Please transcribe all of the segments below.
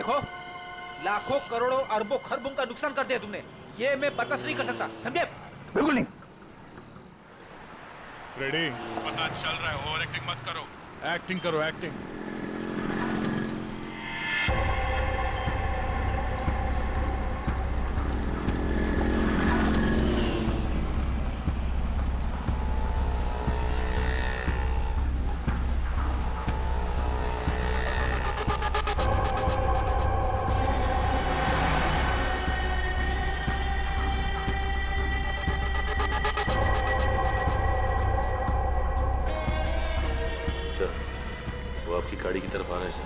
देखो, लाखों करोड़ों अरबों खरबों का नुकसान कर दिया तुमने। ये मैं बर्दाश्त नहीं कर सकता, समझे? बिल्कुल नहीं। फ्रेडी, पता चल रहा है, ओवर एक्टिंग मत करो। एक्टिंग करो, एक्टिंग। आपकी गाड़ी की तरफ आ रहा है सर।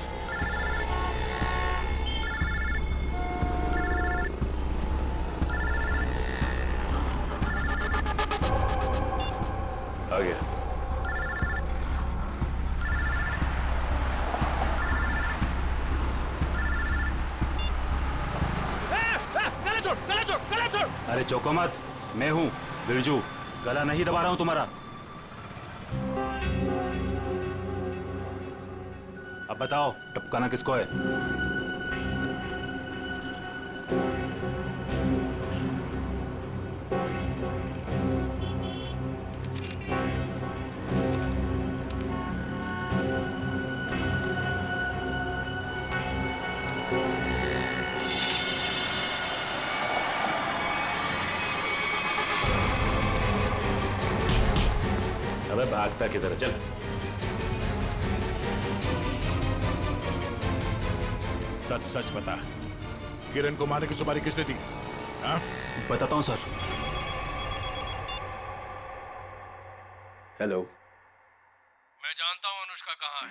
आ गया। गला छोड़, गला छोड़, गला छोड़। अरे चौको मत, मैं हूँ बिरजू, गला नहीं दबा रहा हूँ तुम्हारा। अब बताओ टपकाना किसको है? अबे भागता किधर? चल। सच सच बता, किरण को मारने की सुपारी किसने दी? हाँ? बताता हूँ सर। हेलो। मैं जानता हूं अनुष्का कहाँ है।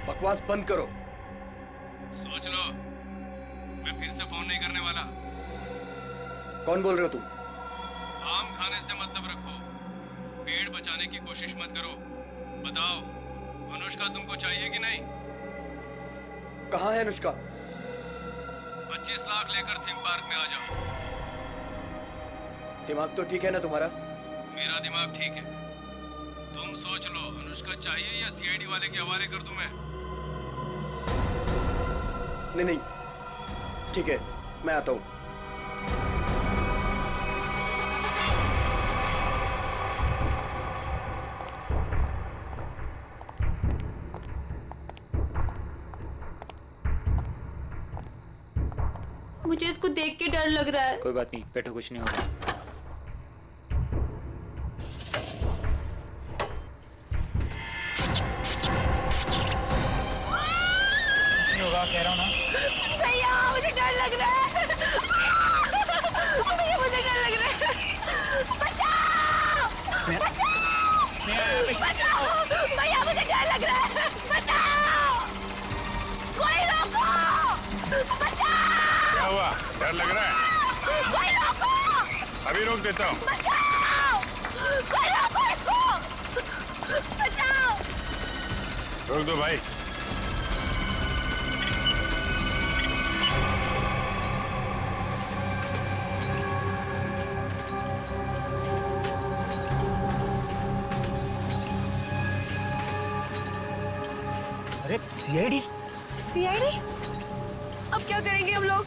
बकवास बंद करो। सोच लो, मैं फिर से फोन नहीं करने वाला। कौन बोल रहे हो तुम? आम खाने से मतलब रखो, पेड़ बचाने की कोशिश मत करो। बताओ, अनुष्का तुमको चाहिए कि नहीं? कहाँ है अनुष्का? 25 लाख लेकर थीम पार्क में आ जाओ। दिमाग तो ठीक है ना तुम्हारा? मेरा दिमाग ठीक है। तुम सोच लो, अनुष्का चाहिए या सीआईडी वाले के हवाले कर दूं मैं? नहीं नहीं, ठीक है, मैं आता हूँ। मुझे इसको देख के डर लग रहा है। कोई बात नहीं, बैठो, कुछ नहीं होगा। कुछ नहीं होगा, कह रहा हूँ ना। भैया मुझे डर लग रहा है। भैया मुझे डर लग रहा है। बचाओ! बचाओ! भैया मुझे डर लग रहा है। बचाओ! कोई रोको! बचाओ! क्या हुआ? डर लग रहा है? कोई रोको! अभी रोक देता हूँ। बचाओ! कोई रोको इसको! बचाओ! रोक दो भाई। अरे सीआईडी? सीआईडी? अब क्या करेंगे हम लोग?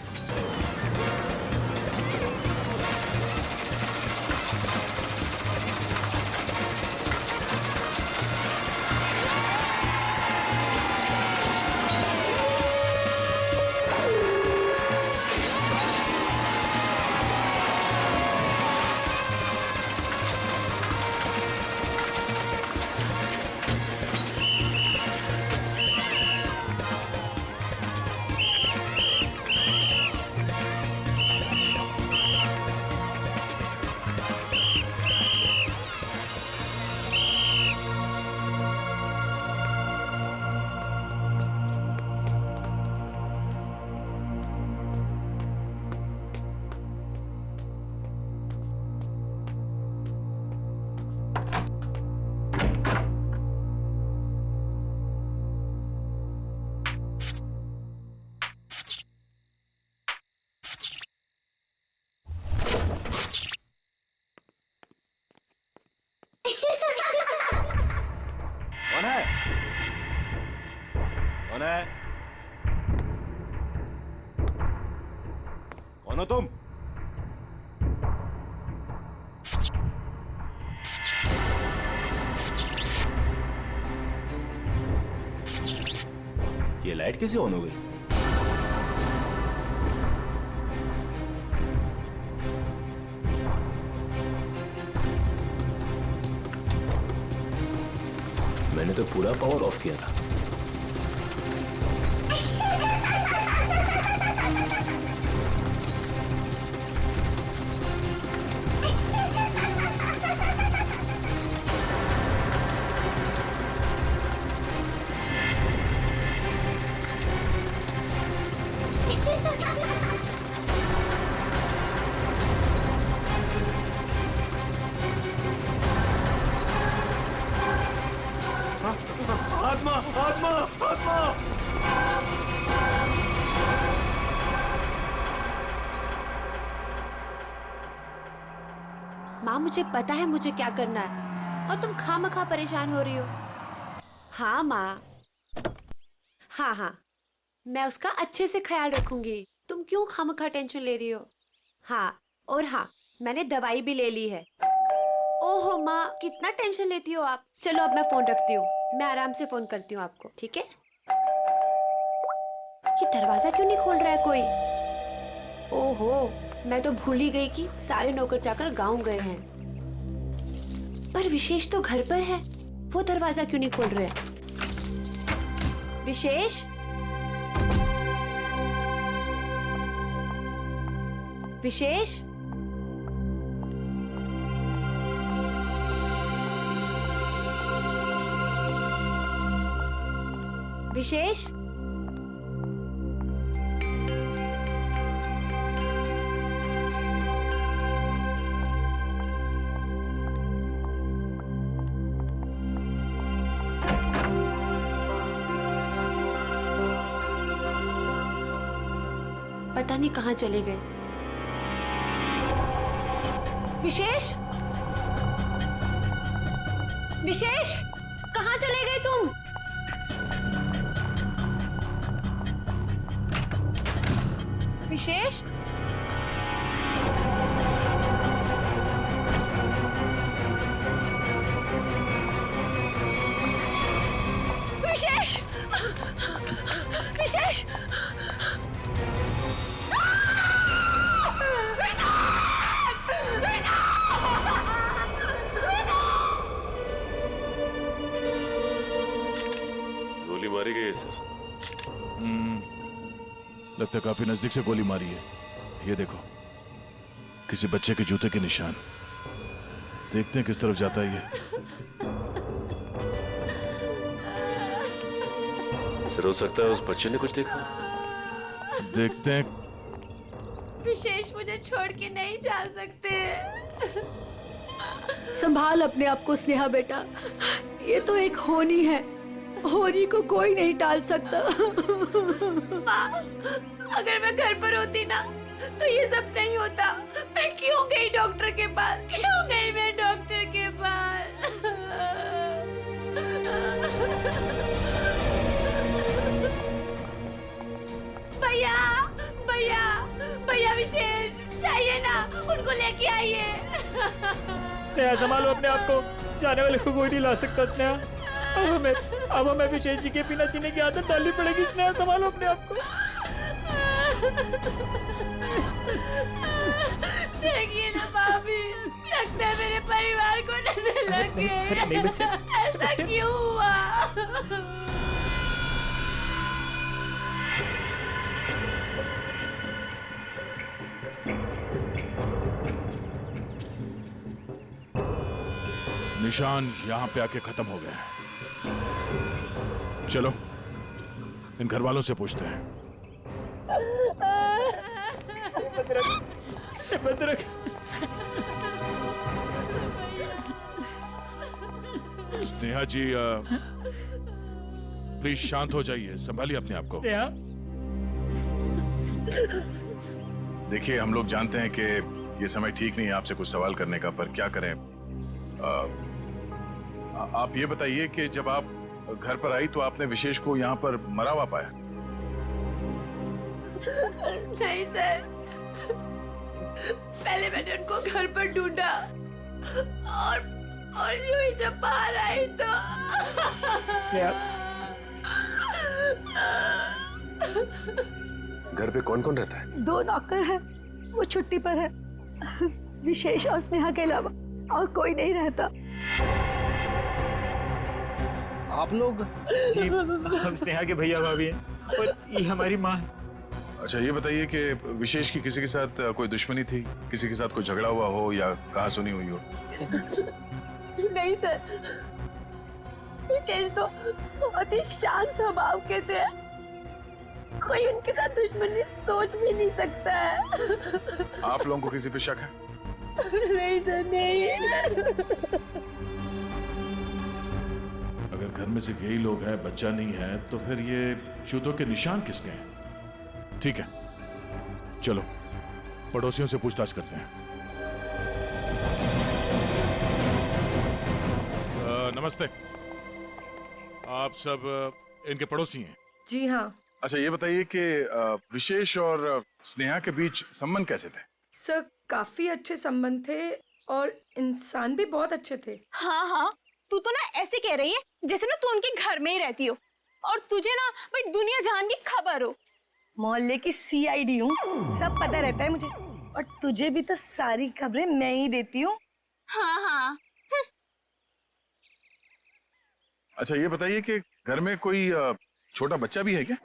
कौन है? कौन है? कौन हो तुम? ये लाइट कैसे ऑन हो गई? मैंने तो पूरा पावर ऑफ किया था। आत्मा आत्मा आत्मा! माँ मुझे पता है मुझे क्या करना है और तुम खामखा परेशान हो रही हो। हाँ माँ, हाँ हाँ, मैं उसका अच्छे से ख्याल रखूंगी। तुम क्यों खामखा टेंशन ले रही हो? हाँ, और हाँ, मैंने दवाई भी ले ली है। ओहो माँ, कितना टेंशन लेती हो आप। चलो अब मैं फोन रखती हूँ, मैं आराम से फोन करती हूँ आपको, ठीक है? ये दरवाजा क्यों नहीं खोल रहा है कोई? ओहो, मैं तो भूल ही गई कि सारे नौकर चाकर गांव गए हैं। पर विशेष तो घर पर है, वो दरवाजा क्यों नहीं खोल रहे? विशेष, विशेष, विशेष, पता नहीं कहाँ चले गए। विशेष, विशेष, कहाँ चले गए तुम? विशेष, विशेष, विशेष, गोली मारी गई है सर। लगता है काफी नजदीक से गोली मारी है। ये देखो, किसी बच्चे के जूते के निशान। देखते हैं किस तरफ जाता है ये। सर हो सकता है उस बच्चे ने कुछ देखा। देखते हैं। विशेष, मुझे छोड़ के नहीं जा सकते। संभाल अपने आप को स्नेहा बेटा, ये तो एक होनी है, होनी को कोई नहीं टाल सकता। माँ, अगर मैं घर पर होती ना तो ये सब नहीं होता। मैं क्यों गई डॉक्टर के पास? क्यों गई मैं डॉक्टर के पास? भैया, भैया, भैया विशेष चाहिए ना, उनको लेके आइए। स्नेहा संभालो अपने आप को, जाने वाले को कोई नहीं ला सकता। स्नेहा, अब हमें विशेष जी के बिना जीने की आदत डालनी पड़ेगी। स्नेहा संभालो अपने आप को। देखिए ना भाभी, लगता है मेरे परिवार को नजर लग गई। नहीं बच्चे, ऐसा क्यों हुआ? निशान यहाँ पे आके खत्म हो गए। चलो इन घर वालों से पूछते हैं। भद्रक, स्नेहा जी प्लीज शांत हो जाइए, संभालिए अपने आप को। स्नेहा, देखिए हम लोग जानते हैं कि ये समय ठीक नहीं है आपसे कुछ सवाल करने का, पर क्या करें। आप ये बताइए कि जब आप घर पर आई तो आपने विशेष को यहाँ पर मरा हुआ पाया? नहीं सर, पहले मैंने उनको घर पर ढूंढा और यूं ही जब बाहर आई तो स्नेहा, घर पे कौन कौन रहता है? 2 नौकर है, वो छुट्टी पर है। विशेष और स्नेहा के अलावा और कोई नहीं रहता। आप लोग? जी, हम स्नेहा के भैया भाभी हैं और ये हमारी माँ है। अच्छा ये बताइए कि विशेष की किसी के साथ कोई दुश्मनी थी, किसी के साथ कोई झगड़ा हुआ हो या कहा सुनी हुई हो? नहीं सर, विशेष तो बहुत ही शांत स्वभाव के थे, कोई उनके साथ दुश्मनी सोच भी नहीं सकता है। आप लोगों को किसी पे शक है? नहीं सर, नहीं। अगर घर में सिर्फ यही लोग हैं, बच्चा नहीं है, तो फिर ये जूतों के निशान किसके हैं? ठीक है, चलो पड़ोसियों से पूछताछ करते हैं। नमस्ते, आप सब इनके पड़ोसी हैं? जी हाँ। अच्छा ये बताइए कि विशेष और स्नेहा के बीच संबंध कैसे थे? सर काफी अच्छे संबंध थे और इंसान भी बहुत अच्छे थे। हाँ हाँ, तू तो ना ऐसे कह रही है जैसे ना तू उनके घर में ही रहती हो और तुझे ना भाई दुनिया जहान की खबर हो। मोहल्ले की CID हूँ, सब पता रहता है मुझे, और तुझे भी तो सारी खबरें मैं ही देती हूँ। हाँ हाँ। अच्छा ये बताइए कि घर में कोई छोटा बच्चा भी है क्या?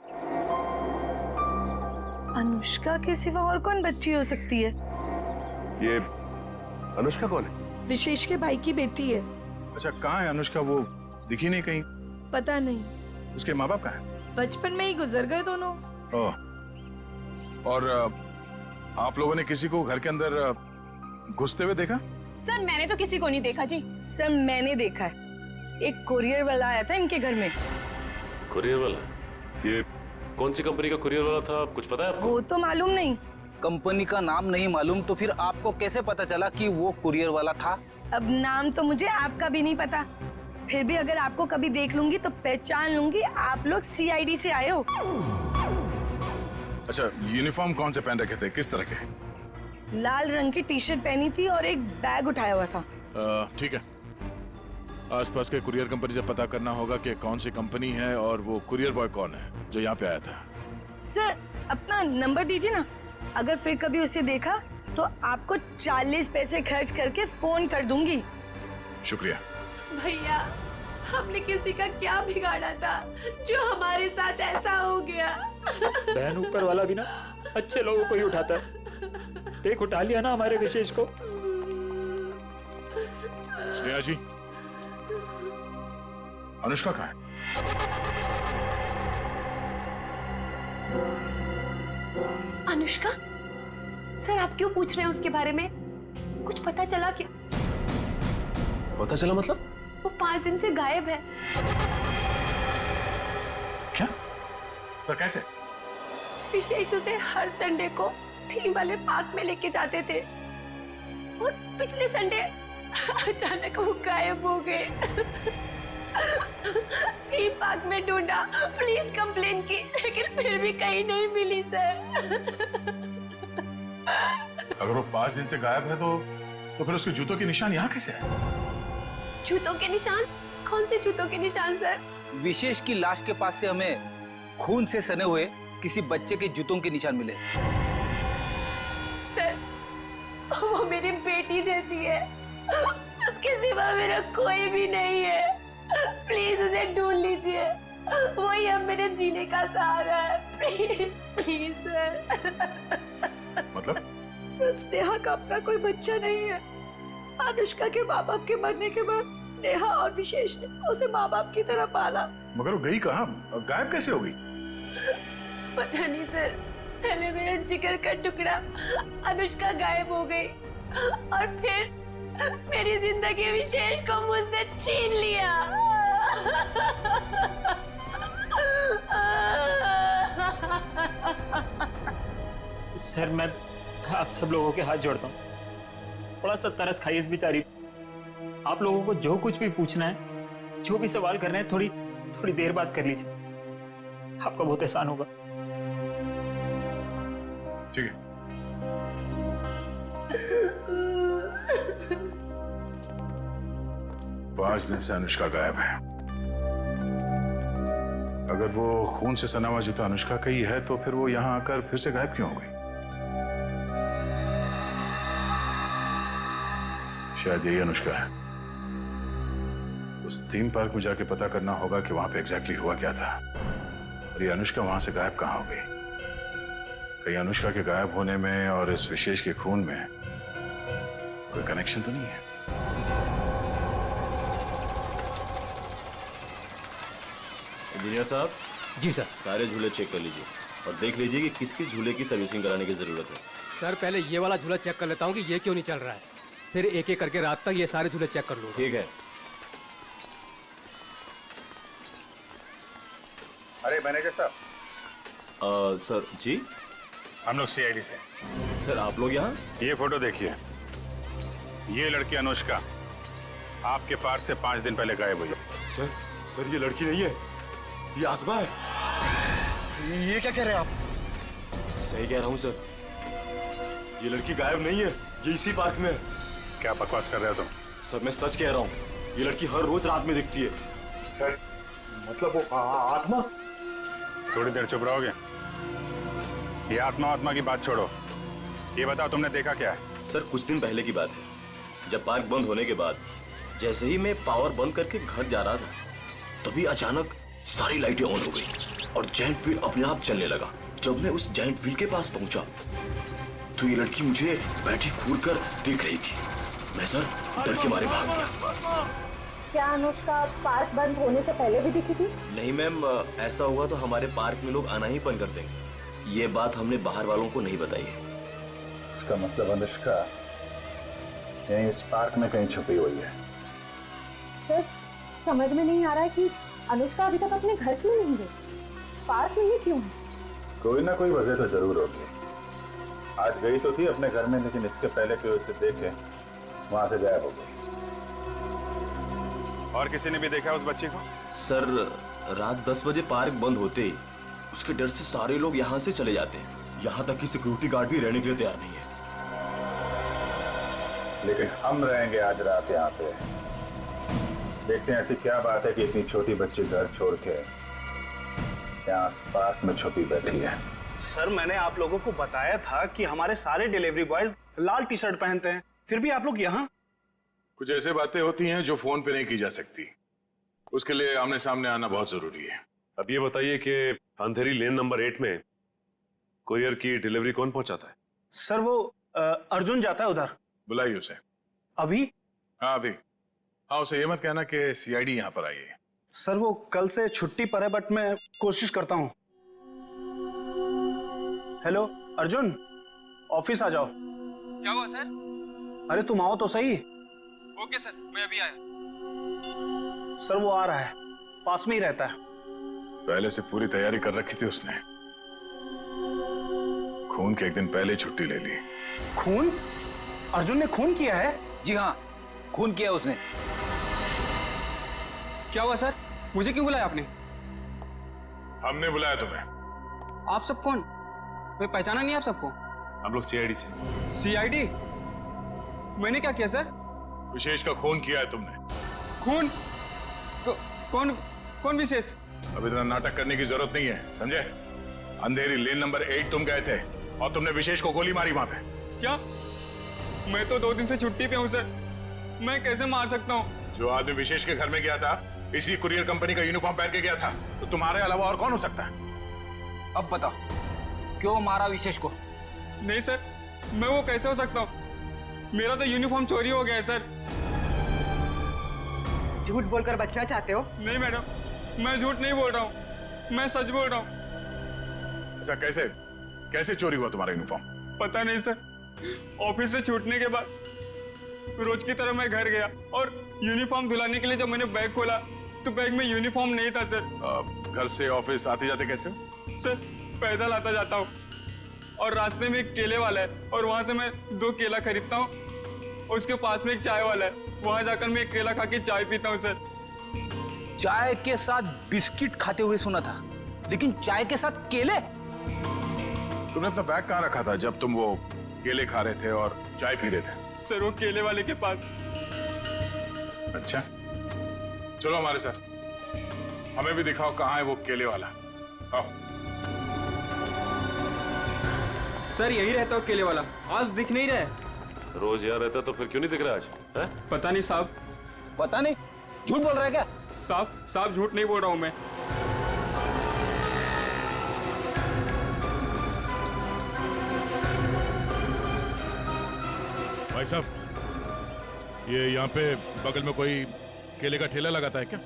अनुष्का के सिवा और कौन बच्ची हो सकती है? ये अनुष्का कौन है? विशेष के भाई की बेटी है। अच्छा कहाँ है अनुष्का? वो दिखी नहीं कहीं। पता नहीं, उसके माँ बाप कहाँ हैं? बचपन में ही गुजर गए दोनों। ओह, और आप लोगों ने किसी को घर के अंदर घुसते हुए देखा? सर मैंने तो किसी को नहीं देखा जी। सर मैंने देखा है, एक कुरियर वाला आया था इनके घर में। कुरियर वाला? ये कौन सी कंपनी का कुरियर वाला था, कुछ पता है आपको? वो तो मालूम नहीं। कंपनी का नाम नहीं मालूम तो फिर आपको कैसे पता चला कि वो कुरियर वाला था? अब नाम तो मुझे आपका भी नहीं पता, फिर भी अगर आपको कभी देख लूंगी तो पहचान लूंगी आप लोग CID से आए हो। अच्छा यूनिफॉर्म कौन से पहन रखे थे, किस तरह के? लाल रंग की टी-शर्ट पहनी थी और एक बैग उठाया हुआ था। ठीक है, आसपास के कुरियर कंपनी से पता करना होगा कि कौन सी कंपनी है और वो कुरियर बॉय कौन है जो यहाँ पे आया था। सर अपना नंबर दीजिए ना, अगर फिर कभी उसे देखा तो आपको 40 पैसे खर्च करके फोन कर दूंगी। शुक्रिया। भैया, हमने किसी का क्या बिगाड़ा था जो हमारे साथ ऐसा हो गया? बहन ऊपर वाला भी ना अच्छे लोगों को ही उठाता है। देख उठा लिया ना हमारे विशेष को। स्नेहा जी, अनुष्का कहाँ है? अनुष्का? सर आप क्यों पूछ रहे हैं उसके बारे में? कुछ पता चला क्या? पता चला मतलब? वो 5 दिन से गायब है। क्या? पर कैसे? विशेष उसे हर संडे को थीम वाले पार्क में लेके जाते थे और पिछले संडे अचानक वो गायब हो गए। थीम पार्क में ढूंढा, पुलिस कंप्लेन की, लेकिन फिर भी कहीं नहीं मिली सर। अगर वो 5 दिन से गायब है तो फिर उसके जूतों के निशान यहाँ कैसे है? जूतों के निशान? कौन से जूतों के निशान सर? विशेष की लाश के पास से हमें खून से सने हुए किसी बच्चे के जूतों के निशान मिले। सर वो मेरी बेटी जैसी है, उसके सिवा मेरा कोई भी नहीं है। प्लीज उसे ढूंढ लीजिए, वही अब मेरे जीने का सहारा है। Please please sir. मतलब? सर स्नेहा का अपना कोई बच्चा नहीं है। अनुष्का के माँ बाप के मरने के बाद स्नेहा और विशेष ने उसे माँ बाप की तरह पाला। मगर वो गई कहाँ? गायब कैसे हो गई? पता नहीं सर, पहले मेरा जिगर का टुकड़ा अनुष्का गायब हो गई और फिर मेरी जिंदगी विशेष को मुझसे छीन लिया। सर मैं आप सब लोगों के हाथ जोड़ता हूँ, थोड़ा सा तरस खाइए इस बेचारी। आप लोगों को जो कुछ भी पूछना है, जो भी सवाल करना है, थोड़ी देर बाद कर लीजिए, आपका बहुत एहसान होगा। ठीक है, 5 दिन से अनुष्का गायब है। अगर वो खून से सना हुआ जूता अनुष्का का ही है तो फिर वो यहां आकर फिर से गायब क्यों हो गई? शायद यही अनुष्का है। उस थीम पार्क में जाके पता करना होगा कि वहां पे एग्जैक्टली हुआ क्या था और ये अनुष्का वहां से गायब कहां हो गई। कहीं अनुष्का के गायब होने में और इस विशेष के खून में कोई कनेक्शन तो नहीं है? इंजीनियर साहब। जी सर। सारे झूले चेक कर लीजिए और देख लीजिए कि किस किस झूले की सर्विसिंग कराने की जरूरत है। सर पहले ये वाला झूला चेक कर लेता हूँ कि ये क्यों नहीं चल रहा है, फिर एक एक करके रात तक ये सारे झूले चेक कर लूँगा। ठीक है। अरे मैनेजर साहब। सर जी। हम लोग सीआईडी से। सर आप लोग यहाँ? ये फोटो देखिए, ये लड़की अनुष्का आपके पार्क से 5 दिन पहले गायब हुई। सर ये लड़की नहीं है, ये आत्मा है। ये क्या कह रहे हैं आप? सही कह रहा हूँ सर, ये लड़की गायब नहीं है, ये इसी पार्क में है। क्या बकवास कर रहे हो तुम? सर मैं सच कह रहा हूँ, ये लड़की हर रोज रात में दिखती है। सर मतलब वो आत्मा? थोड़ी देर चुप रहोगे? ये आत्मा की बात छोड़ो, ये बताओ तुमने देखा क्या है? सर कुछ दिन पहले की बात है, जब पार्क बंद होने के बाद जैसे ही मैं पावर बंद करके घर जा रहा था, तभी अचानक सारी लाइटें ऑन हो गई और जायंट व्हील अपने आप चलने लगा। जब मैं उस जायंट व्हील के पास पहुंचा तो ये लड़की मुझे बैठी घूर कर देख रही थी। मैं सर डर के मारे भाग गया। क्या अनुष्का पार्क बंद होने से पहले भी दिखी थी? नहीं मैम, ऐसा हुआ तो हमारे पार्क में लोग आना ही बंद कर देंगे। ये बात हमने बाहर वालों को नहीं बताई है। इसका मतलब अनुष्का यहीं इस पार्क में कहीं छुपी हुई है। सर समझ में नहीं आ रहा है कि अनुष्का अभी तक अपने घर क्यों नहीं गई, पार्क में ही क्यों है? कोई ना कोई वजह तो जरूर होगी। आज गई तो थी अपने घर में, लेकिन इसके पहले कि उसे देखे वहां से गायब हो गई। और किसी ने भी देखा उस बच्ची को? सर रात 10 बजे पार्क बंद होते ही उसके डर से सारे लोग यहाँ से चले जाते हैं। यहाँ तक कि सिक्योरिटी गार्ड भी रहने के लिए तैयार नहीं है। लेकिन हम रहेंगे आज रात यहाँ पे। देखते हैं ऐसी क्या बात है कि इतनी छोटी बच्ची घर छोड़ के यहाँ पार्क में छुपी बैठी है। सर मैंने आप लोगों को बताया था कि हमारे सारे डिलीवरी बॉयज लाल टी शर्ट पहनते हैं, फिर भी आप लोग यहाँ। कुछ ऐसे बातें होती हैं जो फोन पे नहीं की जा सकती, उसके लिए आमने सामने आना बहुत जरूरी है। अब ये बताइए कि अंधेरी लेन नंबर 8 में कुरियर की डिलीवरी कौन पहुंचाता है? सर वो अर्जुन जाता है उधर। बुलाइए उसे। अभी? हाँ अभी। हाँ उसे ये मत कहना कि सीआईडी यहाँ पर आई है। सर वो कल से छुट्टी पर है, बट मैं कोशिश करता हूँ। हेलो अर्जुन, ऑफिस आ जाओ। क्या हुआ सर? अरे तुम आओ तो सही। ओके सर, मैं अभी आया। सर वो आ रहा है, पास में ही रहता है। पहले से पूरी तैयारी कर रखी थी उसने। खून के एक दिन पहले ही छुट्टी ले ली। खून? अर्जुन ने खून किया है? जी हाँ, खून किया उसने। क्या हुआ सर? मुझे क्यों बुलाया आपने? हमने बुलाया तुम्हें। आप सब कौन? मैं पहचाना नहीं आप सबको। हम लोग सीआईडी से। सीआईडी? मैंने क्या किया सर? विशेष का खून किया है तुमने। खून? कौन कौन विशेष? अब इतना नाटक करने की जरूरत नहीं है, समझे? अंधेरी लेन नंबर 8 तुम गए थे और तुमने विशेष को गोली मारी वहां पे। क्या? मैं तो 2 दिन से छुट्टी पे हूँ सर, मैं कैसे मार सकता हूँ? जो आदमी विशेष के घर में गया था, इसी कुरियर कंपनी का यूनिफॉर्म पहन के गया था, तो तुम्हारे अलावा और कौन हो सकता है? अब बताओ क्यों मारा विशेष को? नहीं सर, मैं वो कैसे हो सकता हूँ? मेरा तो यूनिफॉर्म चोरी हो गया है सर। झूठ बोलकर बचना चाहते हो? नहीं मैडम, मैं झूठ नहीं बोल रहा हूँ, मैं सच बोल रहा हूँ। ऐसा कैसे कैसे चोरी हुआ तुम्हारा यूनिफॉर्म? पता नहीं सर, ऑफिस से छूटने के बाद रोज की तरह मैं घर गया और यूनिफॉर्म धुलाने के लिए जब मैंने बैग खोला तो बैग में यूनिफॉर्म नहीं था सर। घर से ऑफिस आते जाते कैसे हो? सर पैदल आता जाता हूँ और रास्ते में एक केले वाला है और वहां से मैं 2 केला खरीदता हूँ, उसके पास में एक चाय वाला है, वहां जाकर मैं एक केला खा के चाय पीता हूँ सर। चाय के साथ बिस्किट खाते हुए सुना था, लेकिन चाय के साथ केले? तुमने अपना बैग कहाँ रखा था जब तुम वो केले खा रहे थे और चाय पी रहे थे? सर वो केले वाले के पास। अच्छा, चलो हमारे साथ, हमें भी दिखाओ कहाँ है वो केले वाला। आओ। सर यही रहता हो केले वाला, आज दिख नहीं रहा है। रोज यहाँ रहता तो फिर क्यों नहीं दिख रहा आज? है? पता नहीं साहब। पता नहीं, झूठ बोल रहा है क्या? साहब झूठ नहीं बोल रहा हूँ मैं। भाई साहब, ये यहाँ पे बगल में कोई केले का ठेला लगाता है क्या?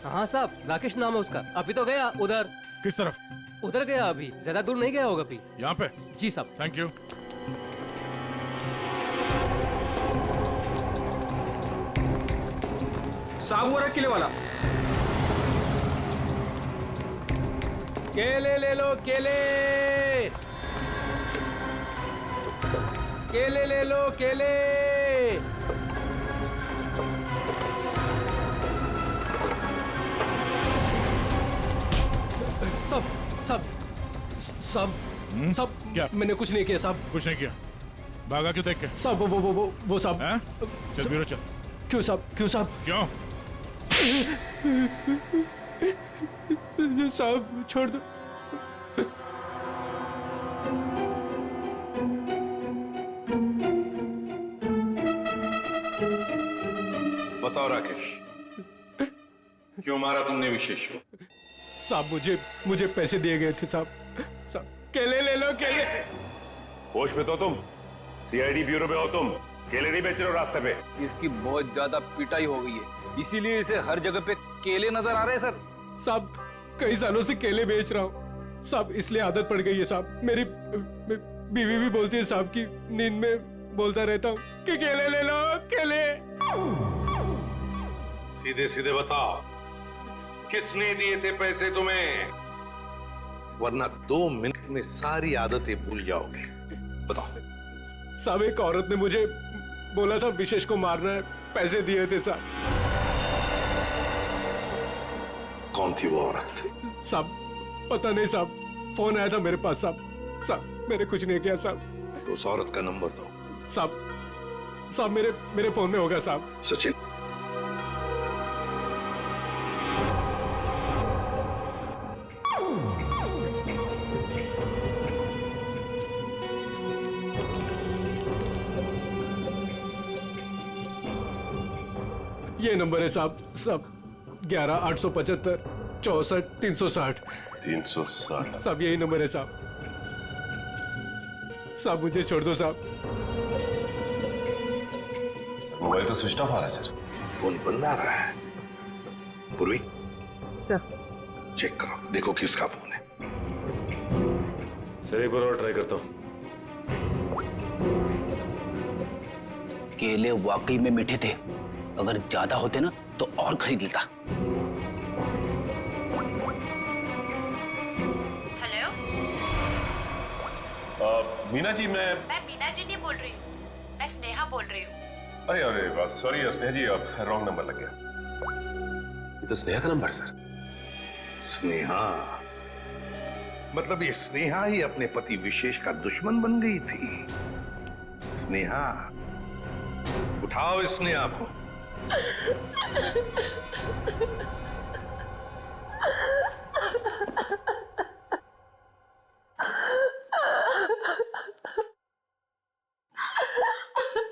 हाँ साहब, राकेश नाम है उसका। अभी तो गया उधर। किस तरफ? उधर गया, अभी ज्यादा दूर नहीं गया होगा अभी। यहाँ पे? जी साहब। Thank you. साहब वो रहा केले वाला। केले ले लो, केले केले ले लो, केले। सब सब सब सब क्या? मैंने कुछ नहीं किया साहब। कुछ नहीं किया? भागा क्यों देख के? साहब वो साहब। हैं? चल बीरो चल। क्यों साहब? क्यों साहब? क्यों? साहब छोड़ दो। बताओ राकेश, क्यों मारा तुमने विशेष को? साहब मुझे पैसे दिए गए थे साहब। केले ले लो, केले। होश में तो तुम? सीआईडी ब्यूरो में हो तुम? केले नहीं बेच रहे हो रास्ते पे? इसकी बहुत ज्यादा पिटाई हो गई है, इसीलिए इसे हर जगह पे केले नजर आ रहे हैं सर। साहब कई सालों से केले बेच रहा हूँ साहब, इसलिए आदत पड़ गई है साहब। मेरी बीवी भी बोलती है साहब की नींद में बोलता रहता हूँ कि केले ले लो, केले। सीधे सीधे बताओ, किसने दिए थे पैसे तुम्हें? वरना 2 मिनट में सारी आदतें भूल जाओगे। बताओ। साहब एक औरत ने मुझे बोला था विशेष को मारना है, पैसे दिए थे साहब। कौन थी वो औरत? साहब पता नहीं साहब, फोन आया था मेरे पास साहब। मैंने कुछ नहीं किया साहब। तो उस औरत का नंबर दो। साहब मेरे फोन में होगा साहब। सचिन, ये नंबर है साहब 11-875 64 360। 360। साहब यही नंबर है साहब। मुझे छोड़ दो साहब। मोबाइल तो स्विच ऑफ आ रहा है सर। फोन बंद आ रहा है। पूर्वी सर चेक करो, देखो किसका फोन है। सर एक बार और ट्राई करता हूँ। केले वाकई में मीठे थे, अगर ज्यादा होते ना तो और खरीद लेता। हेलो, मीना जी, मैं मीना जी नहीं बोल रही हूँ, मैं स्नेहा बोल रही हूँ। अरे सॉरी स्नेहा जी, अब रॉन्ग नंबर लग गया। ये तो स्नेहा का नंबर है सर। स्नेहा? मतलब ये स्नेहा ही अपने पति विशेष का दुश्मन बन गई थी। स्नेहा, उठाओ इस स्नेहा को।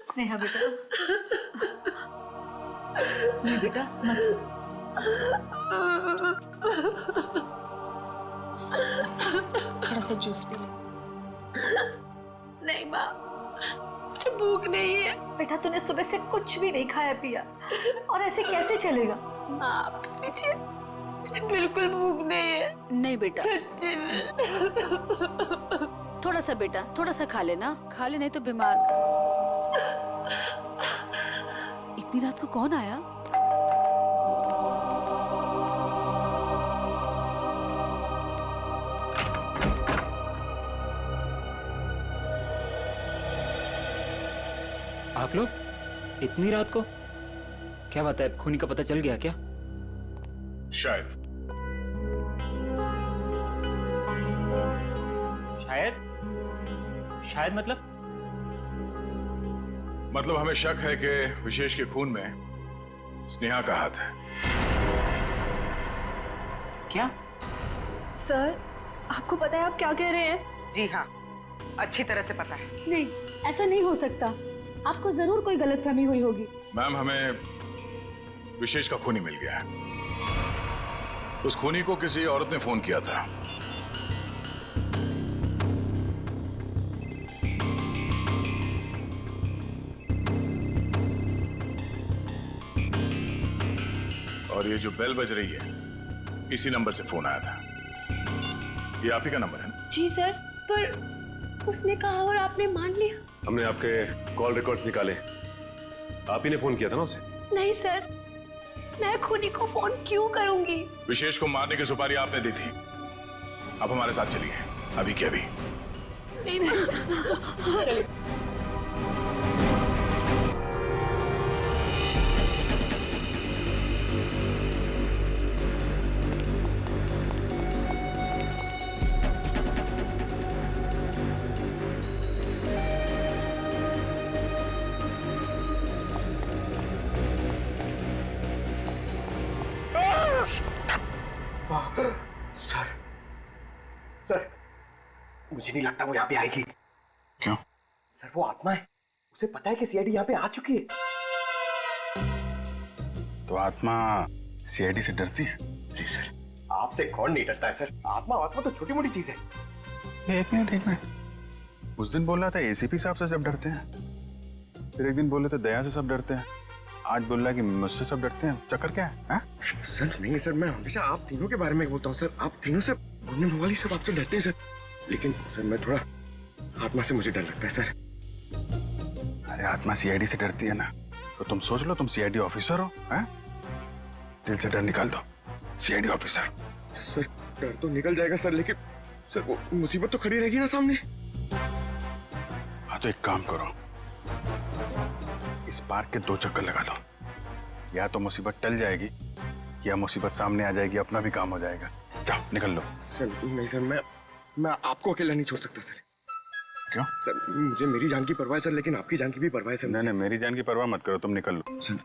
स्नेहा बेटा, नहीं बेटा मत। थोड़ा सा जूस पी ले। नहीं माँ, मुझे भूख नहीं है। बेटा तूने सुबह से कुछ भी नहीं खाया पिया, और ऐसे कैसे चलेगा? माँ मुझे बिल्कुल भूख नहीं है। नहीं बेटा, सच्ची में। थोड़ा सा बेटा, थोड़ा सा खा लेना, खा ले नहीं तो बीमार। इतनी रात को कौन आया? आप लोग इतनी रात को? क्या बात है, खूनी का पता चल गया क्या? शायद मतलब हमें शक है कि विशेष के खून में स्नेहा का हाथ है। क्या? सर, आपको पता है आप क्या कह रहे हैं? जी हाँ, अच्छी तरह से पता है। नहीं, ऐसा नहीं हो सकता। आपको जरूर कोई गलतफहमी हुई होगी। मैम, हमें विशेष का खूनी मिल गया है। उस खूनी को किसी औरत ने फोन किया था। और ये जो बेल बज रही है, इसी नंबर से फोन आया था। ये आप ही का नंबर है ना? जी सर, पर उसने कहा और आपने मान लिया। हमने आपके कॉल रिकॉर्ड्स निकाले, आप ही ने फोन किया था ना उसे? नहीं सर, मैं खूनी को फोन क्यों करूंगी? विशेष को मारने की सुपारी आपने दी थी। अब हमारे साथ चलिए, अभी के अभी। नहीं चलिए। सर, सर, मुझे नहीं लगता वो यहाँ पे आएगी। क्यों? सर, वो आत्मा है। उसे पता है कि सीआईडी यहाँ पे आ चुकी है। तो आत्मा सीआईडी से डरती है? नहीं सर, आपसे कौन नहीं डरता है सर? आत्मा तो छोटी मोटी चीज है। एक मिनट। उस दिन बोल रहा था एसीपी साहब से सब डरते हैं, फिर एक दिन बोले थे दया से सब डरते हैं, आज बोल रहा है कि मुझसे सब डरते हैं। चक्कर क्या है? सर नहीं सर, मैं हमेशा आप तीनों के बारे में बोलता हूँ सर। आप तीनों से घूमने वाली सब आपसे डरते हैं सर। लेकिन सर, मैं थोड़ा आत्मा से मुझे डर लगता है सर। अरे आत्मा सीआईडी से डरती है ना, तो तुम सोच लो तुम सीआईडी ऑफिसर हो, हैं? दिल से डर निकाल दो, सीआईडी ऑफिसर। सर, डर तो निकल जाएगा सर, लेकिन सर वो मुसीबत तो खड़ी रहेगी ना सामने। हाँ तो एक काम करो, इस पार्क के 2 चक्कर लगा लो। या तो मुसीबत टल जाएगी या मुसीबत सामने आ जाएगी, अपना भी काम हो जाएगा। जाओ निकल लो। सर नहीं सर, मैं आपको अकेला नहीं छोड़ सकता सर। क्यों? सर, मुझे मेरी जान की परवाह है सर, लेकिन आपकी जान की भी परवाह है सर। नहीं, मेरी जान की परवाह मत करो, तुम निकल लो सर।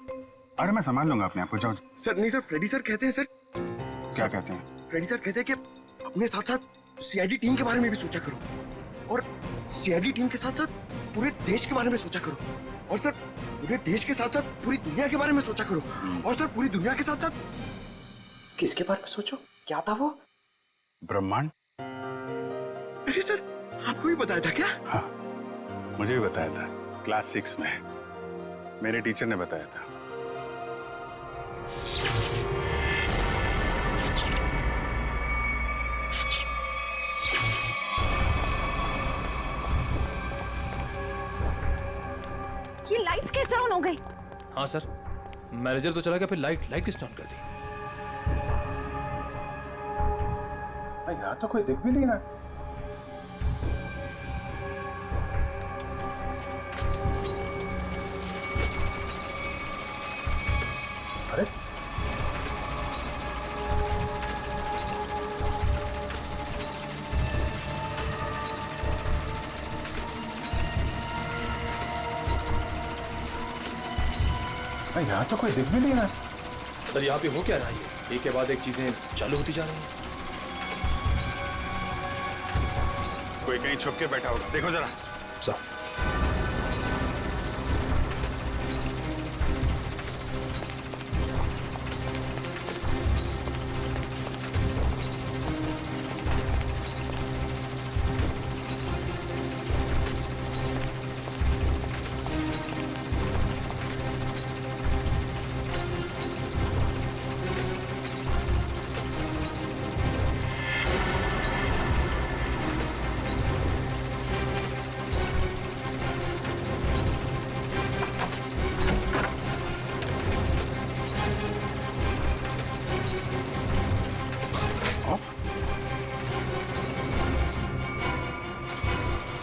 अरे मैं संभाल लूंगा अपने आप को, जाओ। सर नहीं सर, फ्रेडी सर कहते हैं सर। क्या कहते हैं? फ्रेडी सर कहते हैं कि अपने साथ साथ सीआईडी टीम के बारे में भी सोचा करो, और सीआईडी टीम के साथ साथ पूरे देश के बारे में सोचा करो, और सर पूरे देश के साथ साथ पूरी दुनिया के बारे में सोचा करो, और सर पूरी दुनिया के साथ साथ किसके बारे में सोचो? क्या था वो? ब्रह्मांड। अरे सर, आपको भी बताया था क्या? हाँ, मुझे भी बताया था, क्लास 6 में मेरे टीचर ने बताया था। ये लाइट्स कैसे ऑन हो गई? हाँ सर, मैनेजर तो चला गया, फिर लाइट किसने ऑन कर दी? यहाँ तो कोई दिख भी नहीं रहा। अरे यहाँ तो कोई दिख भी नहीं रहा। सर यहाँ पे हो क्या रहा है? एक के बाद एक चीजें चालू होती जा रही हैं। कोई कहीं छुप के बैठा होगा, देखो जरा। सर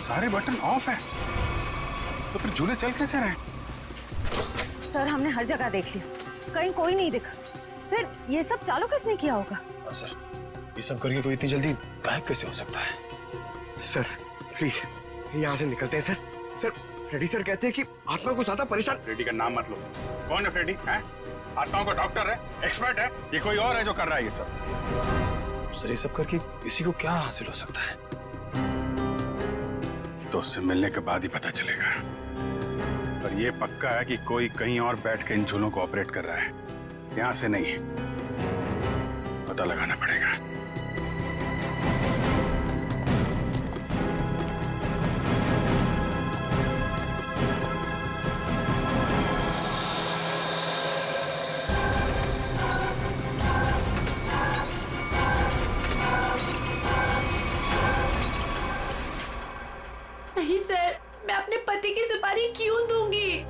सारे बटन ऑफ है, तो फिर झूले चल कैसे रहे? सर, हमने हर जगह देख लिया, कहीं कोई नहीं दिखा। फिर ये सब चालू किसने किया होगा? सर, ये सब करके कोई इतनी जल्दी गायब कैसे हो सकता है? सर प्लीज यहाँ से निकलते हैं सर। सर, फ्रेडी सर कहते हैं कि आत्मा को ज्यादा परेशान। फ्रेडी का नाम मत लो। कौन है फ्रेडी? है आत्माओं का डॉक्टर है, एक्सपर्ट है, ये कोई और है जो कर रहा है ये सब? सर ये सब करके किसी को क्या हासिल हो सकता है? तो उससे मिलने के बाद ही पता चलेगा। पर यह पक्का है कि कोई कहीं और बैठ के इन झूलों को ऑपरेट कर रहा है, यहां से नहीं। पता लगाना पड़ेगा। नहीं सर, मैं अपने पति की सुपारी क्यों दूंगी?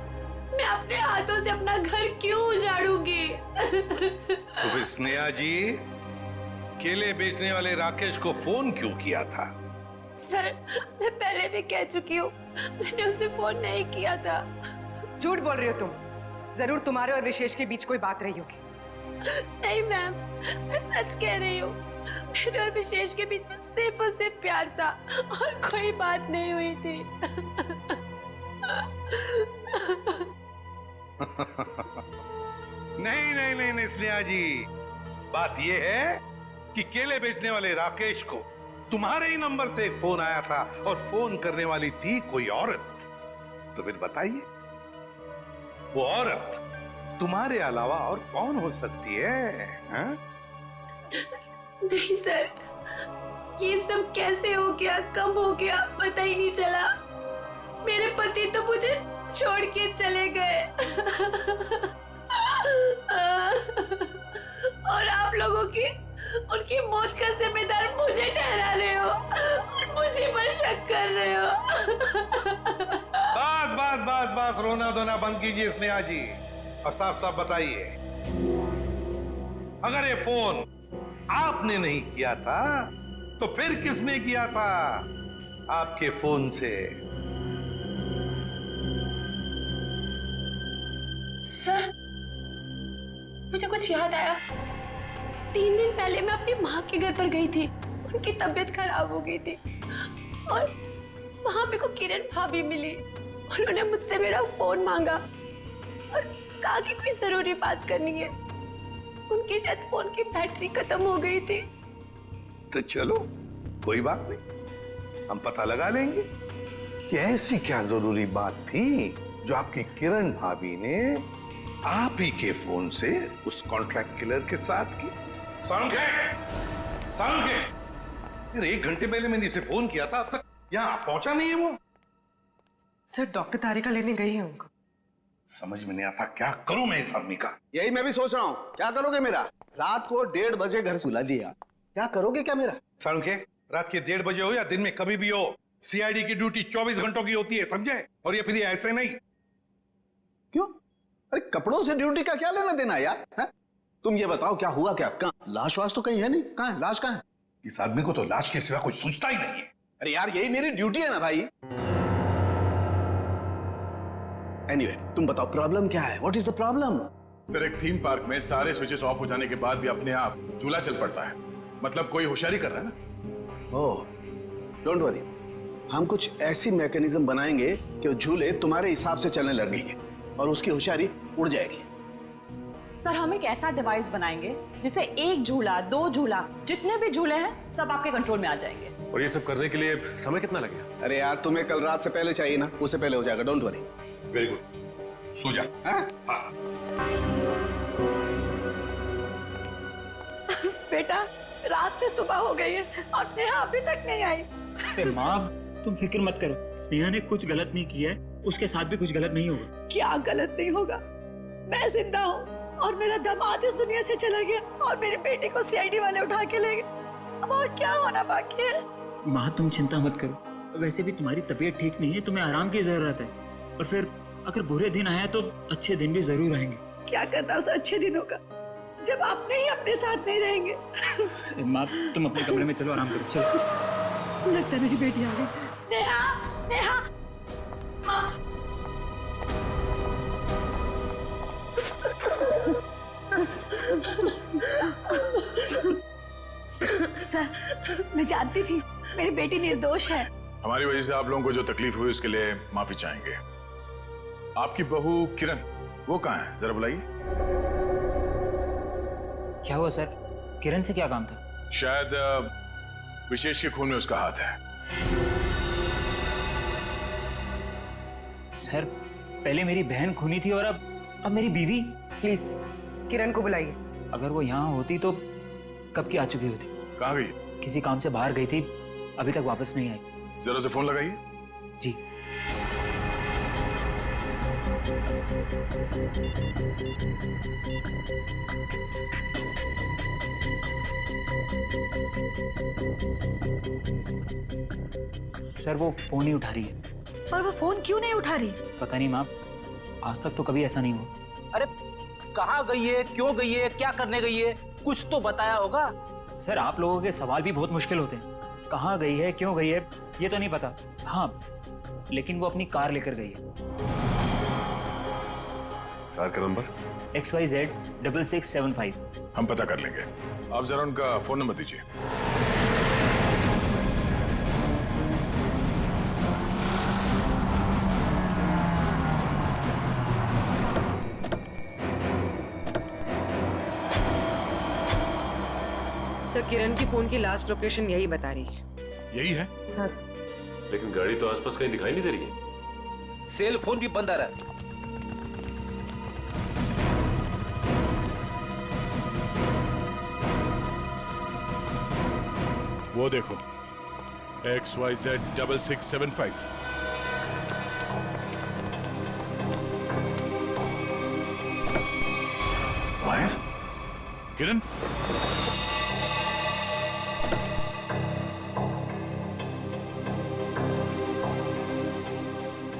मैं अपने हाथों से अपना घर क्यों उजाड़ूंगी? तो फिर स्नेहा जी केले बेचने वाले राकेश को फोन क्यों किया था? सर, मैं पहले भी कह चुकी हूँ, मैंने उसे फोन नहीं किया था। झूठ बोल रही हो तुम। जरूर तुम्हारे और विशेष के बीच कोई बात रही होगी। नहीं मैम, मैं सच कह रही हूँ। मेरे और विशेष के बीच में सिर्फ और सिर्फ प्यार था और कोई बात नहीं हुई थी। नहीं नहीं नहीं नहीं स्नेहा जी, बात यह है कि केले बेचने वाले राकेश को तुम्हारे ही नंबर से एक फोन आया था और फोन करने वाली थी कोई औरत। तो फिर बताइए, वो औरत तुम्हारे अलावा और कौन हो सकती है? हा? नहीं सर, ये सब कैसे हो गया, कब हो गया, पता ही नहीं चला। मेरे पति तो मुझे छोड़ के चले गए और आप लोगों की उनकी मौत का जिम्मेदार मुझे ठहरा रहे हो और मुझे पर शक कर रहे हो। बस बस बस बस, रोना धोना बंद कीजिए स्नेहा जी और साफ साफ बताइए, अगर ये फोन आपने नहीं किया था तो फिर किसने किया था आपके फोन से? सर, मुझे कुछ याद आया। 3 दिन पहले मैं अपनी माँ के घर पर गई थी। उनकी तबीयत खराब हो गई थी और वहां मेरे को किरण भाभी मिली। उन्होंने मुझसे मेरा फोन मांगा और कहा कि कोई जरूरी बात करनी है। उनकी शायद फोन की बैटरी खत्म हो गई थी। तो चलो कोई बात नहीं, हम पता लगा लेंगे कि ऐसी क्या जरूरी बात थी जो आपकी किरण भाभी ने आप ही के फोन से उस कॉन्ट्रैक्ट किलर के साथ की। यार 1 घंटे पहले मैंने इसे फोन किया था, अब तक यहाँ पहुंचा नहीं है वो। सर, डॉक्टर तारिका लेने गई है उनको। समझ में नहीं आता क्या करूं मैं इस आदमी का। यही मैं भी सोच रहा हूँ, क्या करोगे मेरा? रात को 1:30 बजे घर सुला दिया, क्या करोगे क्या मेरा? सारुके, रात के 1:30 बजे हो या दिन में कभी भी हो, सीआईडी की ड्यूटी 24 घंटों की होती है, समझे? और ये फिर ये ऐसे नहीं। क्यों? अरे कपड़ों से ड्यूटी का क्या लेना देना यार? है? तुम ये बताओ क्या हुआ क्या? कहाँ लाश वाश तो कहीं है नहीं, कहाँ है लाश? कहाँ है? इस आदमी को तो लाश के सिवा कुछ सोचता ही नहीं है। अरे यार यही मेरी ड्यूटी है ना भाई। एनीवे, तुम बताओ प्रॉब्लम क्या है? What is the problem? Sir, एक थीम पार्क में सारे स्विचेस ऑफ हो जाने के बाद भी अपने आप झूला चल पड़ता है। मतलब कोई होशियारी कर रहा है ना। ओह, डोंट वरी, हम कुछ ऐसी मैकेनिज्म बनाएंगे कि वो झूले तुम्हारे हिसाब से चलने लगेंगे और उसकी होशियारी उड़ जाएगी। सर, हम एक ऐसा डिवाइस बनाएंगे जिससे 1 झूला, 2 झूला, जितने भी झूले हैं सब आपके कंट्रोल में आ जाएंगे। और ये सब करने के लिए समय कितना लगेगा? अरे यार, तुम्हें कल रात से पहले चाहिए ना, उससे पहले हो जाएगा, डोंट वरी। वेरी गुड, सो जा। हाँ? बेटा, रात से सुबह हो गई है और स्नेहा अभी तक नहीं आई। अरे माँ, तुम फिक्र मत करो, स्नेहा ने कुछ गलत नहीं किया है, उसके साथ भी कुछ गलत नहीं होगा। क्या गलत नहीं होगा? मैं जिंदा हूँ और मेरा दामाद इस दुनिया से चला गया और मेरे बेटे को सीआईडी वाले उठा के ले गए। अब और क्या होना बाकी है? माँ, तुम चिंता मत करो, वैसे भी तुम्हारी तबीयत ठीक नहीं है, तुम्हें आराम की जरूरत है। और फिर अगर बुरे दिन आए तो अच्छे दिन भी जरूर आएंगे। क्या करना उस अच्छे दिनों का जब आपने ही अपने साथ नहीं रहेंगे। माँ, तुम अपने कमरे में चलो, आराम करो, चलो। लगता है मेरी बेटी आ गई। स्नेहा, स्नेहा, माँ। सर, मैं जानती थी मेरी बेटी निर्दोष है। हमारी वजह से आप लोगों को जो तकलीफ हुई उसके लिए माफी चाहेंगे। आपकी बहू किरण, वो कहाँ है? जरा बुलाइए। क्या हुआ सर? किरण से क्या काम था? शायद विशेष के खून में उसका हाथ है। सर पहले मेरी बहन खूनी थी और अब मेरी बीवी। प्लीज किरण को बुलाइए। अगर वो यहाँ होती तो कब की आ चुकी होती। कहाँ गई? किसी काम से बाहर गई थी, अभी तक वापस नहीं आई। जरा से फोन लगाइए। जी। सर वो फोन नहीं उठा रही है। पर वो फोन क्यों नहीं उठा रही? पता नहीं माँ, आज तक तो कभी ऐसा नहीं हुआ। अरे कहाँ गई है, क्यों गई है, क्या करने गई है, कुछ तो बताया होगा। सर आप लोगों के सवाल भी बहुत मुश्किल होते हैं। कहाँ गई है, क्यों गई है, ये तो नहीं पता। हाँ लेकिन वो अपनी कार लेकर गई है। कार का नंबर? XYZ 6675। हम पता कर लेंगे, आप जरा उनका फोन नंबर दीजिए। सर किरण की फोन की लास्ट लोकेशन यही बता रही है। यही है? हाँ सर। लेकिन गाड़ी तो आसपास कहीं दिखाई नहीं दे रही है। सेल फोन भी बंद आ रहा है। वो देखो XYZ 6675। माहिर? किरण?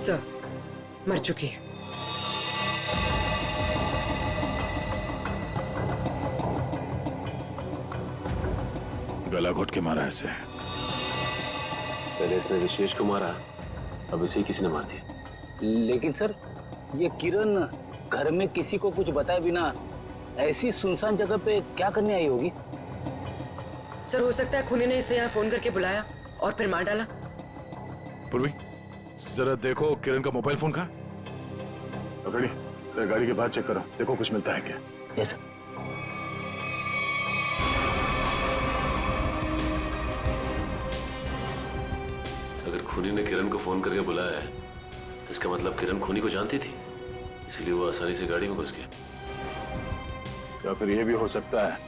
सर मर चुकी है। गला घोट के मारा ऐसे। पहले इसने विशेष को मारा, अब इसे किसी ने मार दिया। लेकिन सर ये किरण घर में किसी को कुछ बताए बिना ऐसी सुनसान जगह पे क्या करने आई होगी? सर हो सकता है खूनी ने इसे यहाँ फोन करके बुलाया और फिर मार डाला। पूर्वी जरा देखो किरण का मोबाइल फोन कहाँ? गाड़ी के बाहर चेक करो, देखो कुछ मिलता है क्या। यस। अगर खूनी ने किरण को फोन करके बुलाया है, इसका मतलब किरण खूनी को जानती थी, इसलिए वो आसानी से गाड़ी में घुस गया। या फिर ये भी हो सकता है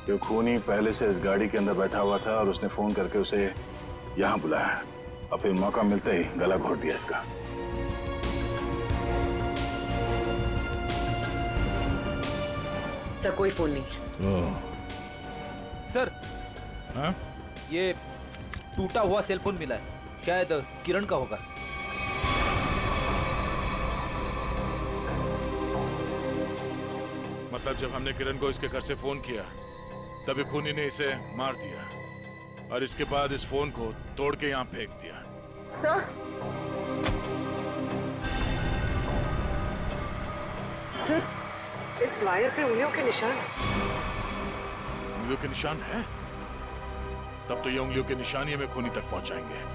कि खूनी पहले से इस गाड़ी के अंदर बैठा हुआ था और उसने फोन करके उसे यहाँ बुलाया और फिर मौका मिलते ही गला घोट दिया इसका। सर कोई फोन नहीं है। सर हाँ? ये टूटा हुआ सेल फोन मिला है, शायद किरण का होगा। मतलब जब हमने किरण को इसके घर से फोन किया तभी खूनी ने इसे मार दिया और इसके बाद इस फोन को तोड़ के यहाँ फेंक दिया। सर इस वायर पे उंगलियों के निशान। उंगलियों के निशान है? तब तो ये उंगलियों के निशान ही हमें खूनी तक पहुंचाएंगे।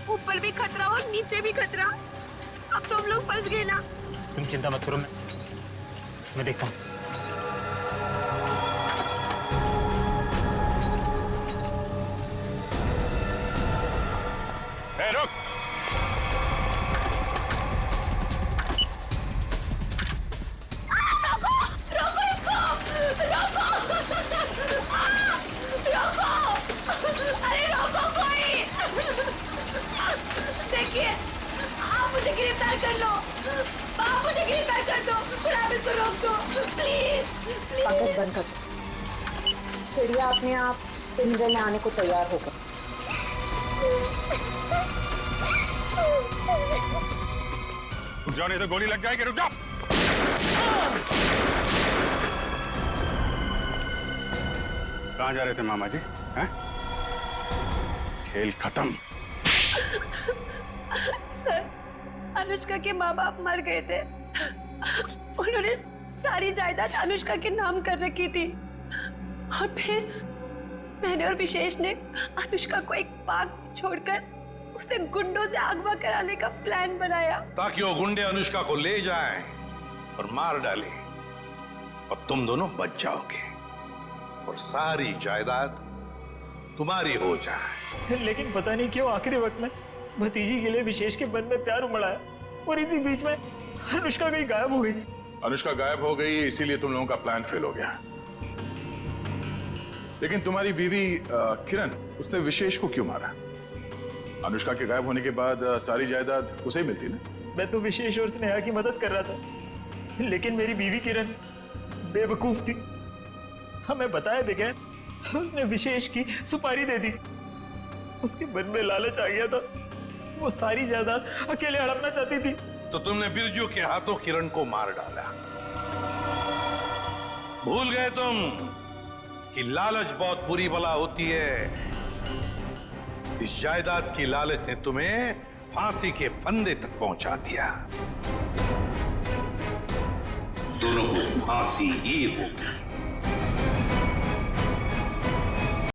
ऊपर भी खतरा और नीचे भी खतरा। अब तो हम लोग फंस गए ना। तुम चिंता मत करो, मैं देखता हूँ। रुक! रोको इसको! रोको! रोको! अरे रोको कोई! देखिए, आप मुझे गिरफ्तार कर लो। आप मुझे गिरफ्तार कर दो। फिर आप इसको रोक दो, प्लीज, प्लीज। आकाश बंद कर। चिड़िया अपने आप पिंजरे में आने को तैयार होगा। रुक जाओ नहीं तो गोली लग जाएगी। रुक जाओ। कहाँ जा रहे थे मामा जी? हैं? खेल खत्म। सर, अनुष्का के माँ बाप मर गए थे। उन्होंने सारी जायदाद अनुष्का के नाम कर रखी थी और फिर मैंने और विशेष ने अनुष्का को एक पार्क में छोड़कर उसे गुंडों से अगवा कराने का प्लान बनाया ताकि वो गुंडे अनुष्का को ले जाएं और मार डालें और तुम दोनों बच जाओगे और सारी जायदाद तुम्हारी हो जाए। लेकिन पता नहीं क्यों आखिरी वक्त में भतीजी के लिए विशेष के मन में प्यार उमड़ा है और इसी बीच में अनुष्का कहीं गायब हो गई। अनुष्का गायब हो गई इसीलिए तुम लोगों का प्लान फेल हो गया। लेकिन तुम्हारी बीवी किरण, उसने विशेष को क्यों मारा? अनुष्का के गायब होने के बाद सारी जायदाद उसे ही मिलती ना। मैं तो विशेष और स्नेहा की मदद कर रहा था, लेकिन मेरी बीवी किरण बेवकूफ थी। हमें बताए बगैर उसने विशेष की सुपारी दे दी। उसके मन में लालच आ गया था, वो सारी जायदाद अकेले हड़पना चाहती थी। तो तुमने बिरजू के हाथों किरण को मार डाला। भूल गए तुम कि लालच बहुत बुरी बला होती है। इस जायदाद की लालच ने तुम्हें फांसी के फंदे तक पहुंचा दिया। दोनों को फांसी ही होगी।